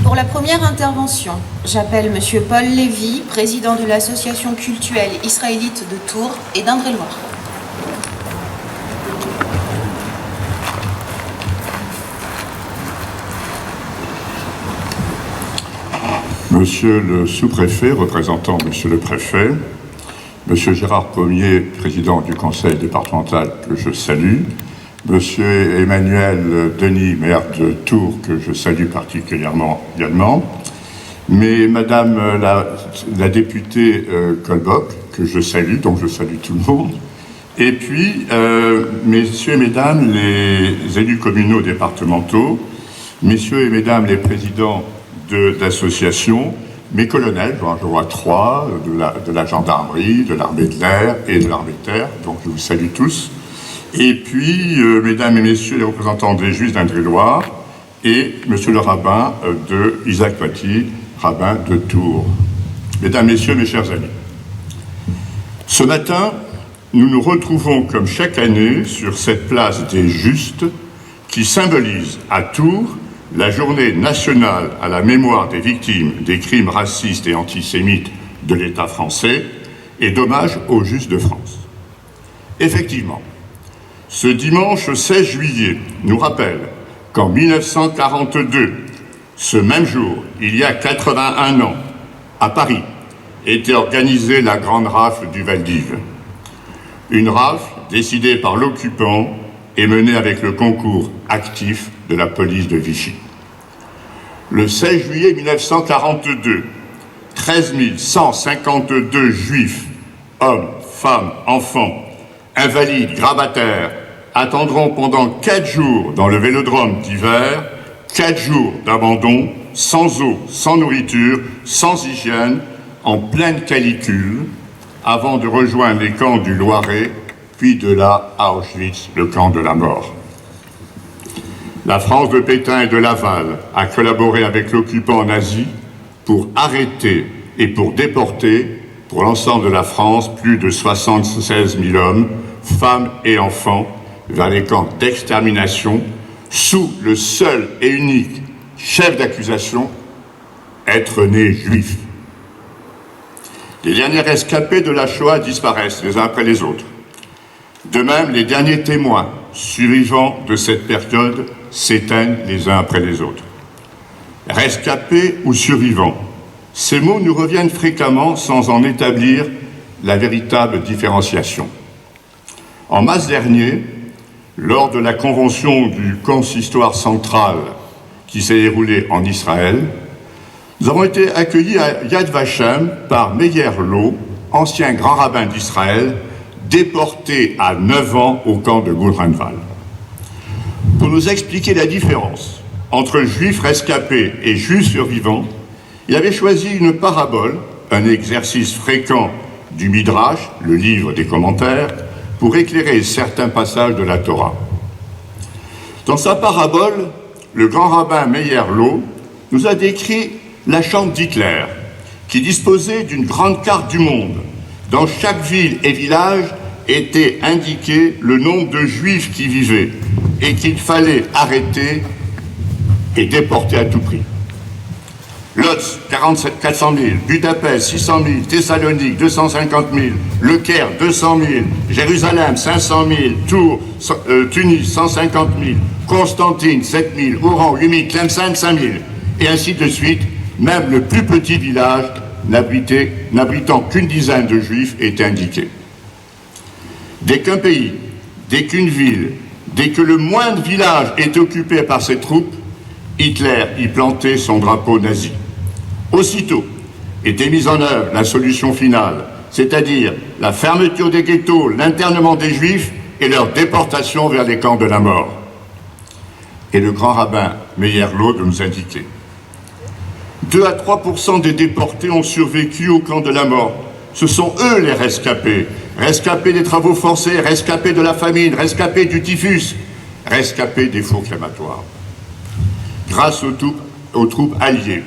Pour la première intervention, j'appelle M. Paul Lévy, président de l'association cultuelle israélite de Tours et d'Indre-et-Loire. Monsieur le sous-préfet, représentant Monsieur le préfet, Monsieur Gérard Pommier, président du conseil départemental, que je salue, Monsieur Emmanuel Denis, maire de Tours, que je salue particulièrement également, mais Madame la députée Colbock, que je salue, donc je salue tout le monde, et puis Messieurs et Mesdames les élus communaux départementaux, Messieurs et Mesdames les présidents d'associations, mes colonels, je vois trois, de la gendarmerie, de l'armée de l'air et de l'armée de terre, donc je vous salue tous. Et puis, mesdames et messieurs les représentants des Juifs d'Indre-et-Loire et monsieur le rabbin de Isaac Paty, rabbin de Tours. Mesdames, messieurs, mes chers amis, ce matin, nous nous retrouvons comme chaque année sur cette place des Justes qui symbolise à Tours la journée nationale à la mémoire des victimes des crimes racistes et antisémites de l'État français et d'hommage aux Justes de France. Effectivement, ce dimanche 16 juillet nous rappelle qu'en 1942, ce même jour, il y a 81 ans, à Paris, était organisée la grande rafle du Val-d'Ive. Une rafle décidée par l'occupant et menée avec le concours actif de la police de Vichy. Le 16 juillet 1942, 13 152 juifs, hommes, femmes, enfants, invalides, grabataires, attendront pendant 4 jours dans le vélodrome d'hiver, 4 jours d'abandon, sans eau, sans nourriture, sans hygiène, en pleine canicule, avant de rejoindre les camps du Loiret, puis de là à Auschwitz, le camp de la mort. La France de Pétain et de Laval a collaboré avec l'occupant nazi pour arrêter et pour déporter, pour l'ensemble de la France, plus de 76 000 hommes, femmes et enfants vers les camps d'extermination sous le seul et unique chef d'accusation, être né juif. Les derniers rescapés de la Shoah disparaissent les uns après les autres. De même, les derniers témoins survivants de cette période s'éteignent les uns après les autres. Rescapés ou survivants, ces mots nous reviennent fréquemment sans en établir la véritable différenciation. En mars dernier, lors de la convention du consistoire central qui s'est déroulée en Israël, nous avons été accueillis à Yad Vashem par Meir Lo, ancien grand rabbin d'Israël, déporté à 9 ans au camp de Buchenwald. Pour nous expliquer la différence entre juifs rescapés et juifs survivants, il avait choisi une parabole, un exercice fréquent du Midrash, le livre des commentaires, pour éclairer certains passages de la Torah. Dans sa parabole, le grand rabbin Meir Lo nous a décrit la chambre d'Hitler, qui disposait d'une grande carte du monde. Dans chaque ville et village était indiqué le nombre de juifs qui vivaient et qu'il fallait arrêter et déporter à tout prix. Lodz, 400 000, Budapest, 600 000, Thessalonique, 250 000, Le Caire, 200 000, Jérusalem, 500 000, Tours, Tunis, 150 000, Constantine, 7 000, Oran, 8 000, Tlemcen, 5 000, et ainsi de suite. Même le plus petit village n'abritant qu'une dizaine de juifs est indiqué. Dès qu'un pays, dès qu'une ville, dès que le moindre village est occupé par ses troupes, Hitler y plantait son drapeau nazi. Aussitôt était mise en œuvre la solution finale, c'est-à-dire la fermeture des ghettos, l'internement des juifs et leur déportation vers les camps de la mort. Et le grand rabbin Meir Lo de nous indiquer 2 à 3% des déportés ont survécu au camp de la mort. Ce sont eux les rescapés. Rescapés des travaux forcés, rescapés de la famine, rescapés du typhus, rescapés des fours crématoires. Grâce aux troupes alliées,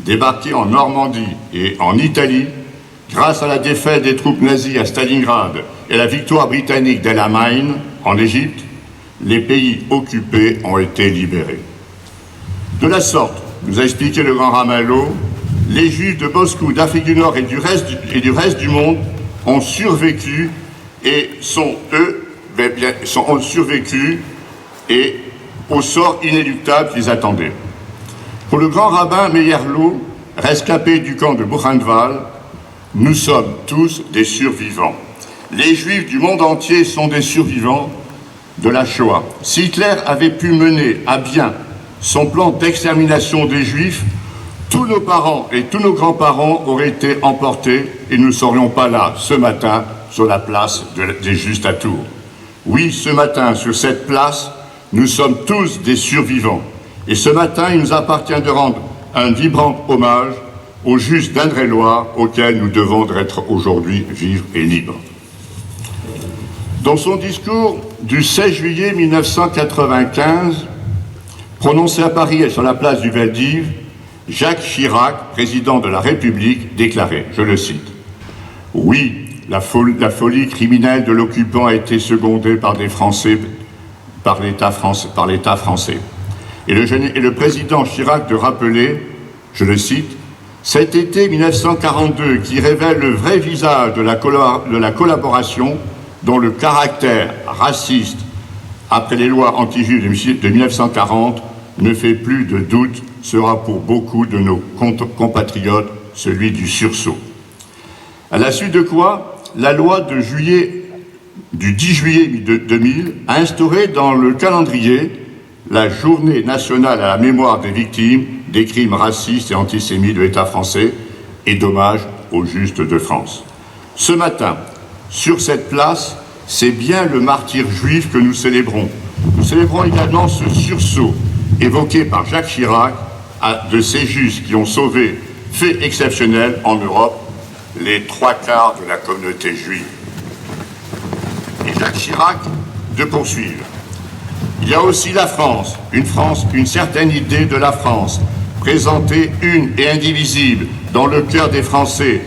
débarquées en Normandie et en Italie, grâce à la défaite des troupes nazies à Stalingrad et la victoire britannique d'El Alamein en Égypte, les pays occupés ont été libérés. De la sorte, nous a expliqué le grand Ramalho, les Juifs de Moscou, d'Afrique du Nord et du reste du monde ont survécu et ont survécu et au sort inéluctable qu'ils attendaient. Pour le grand rabbin Meyerlo, rescapé du camp de Buchenwald, nous sommes tous des survivants. Les Juifs du monde entier sont des survivants de la Shoah. Si Hitler avait pu mener à bien son plan d'extermination des Juifs, tous nos parents et tous nos grands-parents auraient été emportés et nous ne serions pas là ce matin sur la place des Justes à Tours. Oui, ce matin, sur cette place, nous sommes tous des survivants. Et ce matin, il nous appartient de rendre un vibrant hommage aux Justes d'Indre-et-Loire auxquels nous devons être aujourd'hui vivres et libres. Dans son discours du 16 juillet 1995, prononcé à Paris et sur la place du Veldiv, Jacques Chirac, président de la République, déclarait, je le cite, « Oui, la folie criminelle de l'occupant a été secondée par des Français, par l'État français. » Et le président Chirac de rappeler, je le cite, « Cet été 1942 qui révèle le vrai visage de la collaboration dont le caractère raciste après les lois anti-juives de 1940 ne fait plus de doute, sera pour beaucoup de nos compatriotes celui du sursaut. » À la suite de quoi, la loi du 10 juillet 2000 a instauré dans le calendrier la journée nationale à la mémoire des victimes des crimes racistes et antisémites de l'État français et d'hommage aux Justes de France. Ce matin, sur cette place, c'est bien le martyre juif que nous célébrons. Nous célébrons également ce sursaut évoqué par Jacques Chirac de ces Justes qui ont sauvé, fait exceptionnel en Europe, les 3/4 de la communauté juive. Et Jacques Chirac de poursuivre. Il y a aussi la France, une certaine idée de la France, présentée une et indivisible dans le cœur des Français,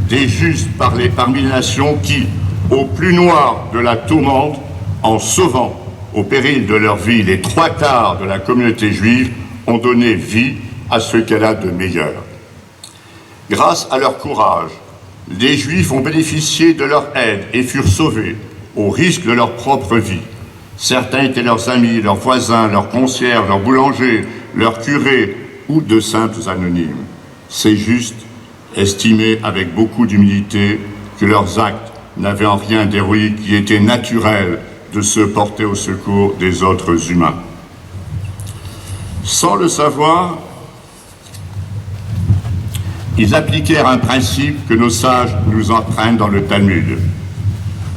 des Justes parmi les nations qui, au plus noir de la tourmente, en sauvant au péril de leur vie les 3/4 de la communauté juive, ont donné vie à ce qu'elle a de meilleur. Grâce à leur courage, les Juifs ont bénéficié de leur aide et furent sauvés au risque de leur propre vie. Certains étaient leurs amis, leurs voisins, leurs concierges, leurs boulangers, leurs curés ou de simples anonymes. Ces Justes estimaient avec beaucoup d'humilité que leurs actes n'avaient en rien d'héroïque, qui était naturel de se porter au secours des autres humains. Sans le savoir, ils appliquèrent un principe que nos sages nous apprennent dans le Talmud.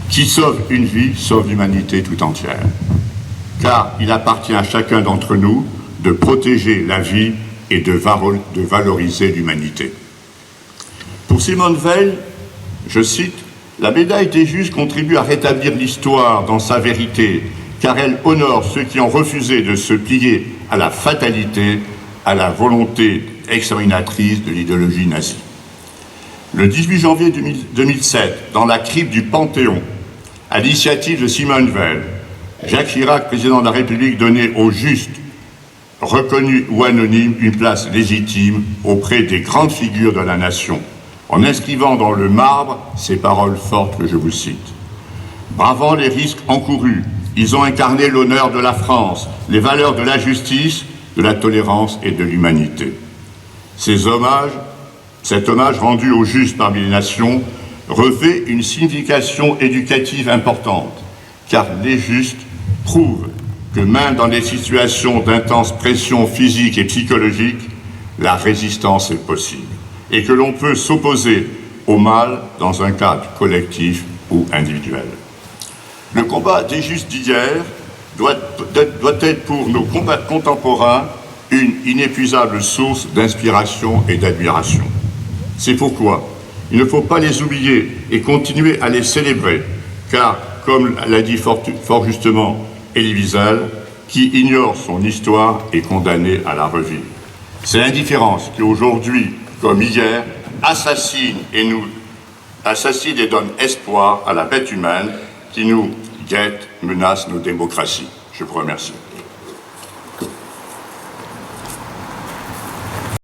Qui sauve une vie, sauve l'humanité tout entière. Car il appartient à chacun d'entre nous de protéger la vie et de valoriser l'humanité. Pour Simone Veil, je cite, « La médaille des Justes contribue à rétablir l'histoire dans sa vérité, car elle honore ceux qui ont refusé de se plier à la fatalité, à la volonté exterminatrice de l'idéologie nazie. » Le 18 janvier 2007, dans la crypte du Panthéon, à l'initiative de Simone Veil, Jacques Chirac, président de la République, donnait aux Justes, reconnus ou anonymes, une place légitime auprès des grandes figures de la nation, en inscrivant dans le marbre ces paroles fortes que je vous cite. Bravant les risques encourus, ils ont incarné l'honneur de la France, les valeurs de la justice, de la tolérance et de l'humanité. Cet hommage rendu aux Justes parmi les nations revêt une signification éducative importante, car les Justes prouvent que même dans des situations d'intense pression physique et psychologique, la résistance est possible, et que l'on peut s'opposer au mal dans un cadre collectif ou individuel. Le combat des Justes d'hier doit être pour nos contemporains une inépuisable source d'inspiration et d'admiration. C'est pourquoi il ne faut pas les oublier et continuer à les célébrer, car, comme l'a dit fort justement Elie Wiesel, qui ignore son histoire est condamné à la revivre. C'est l'indifférence qui aujourd'hui, comme hier, assassine et donne espoir à la bête humaine qui nous guette, menace nos démocraties. Je vous remercie.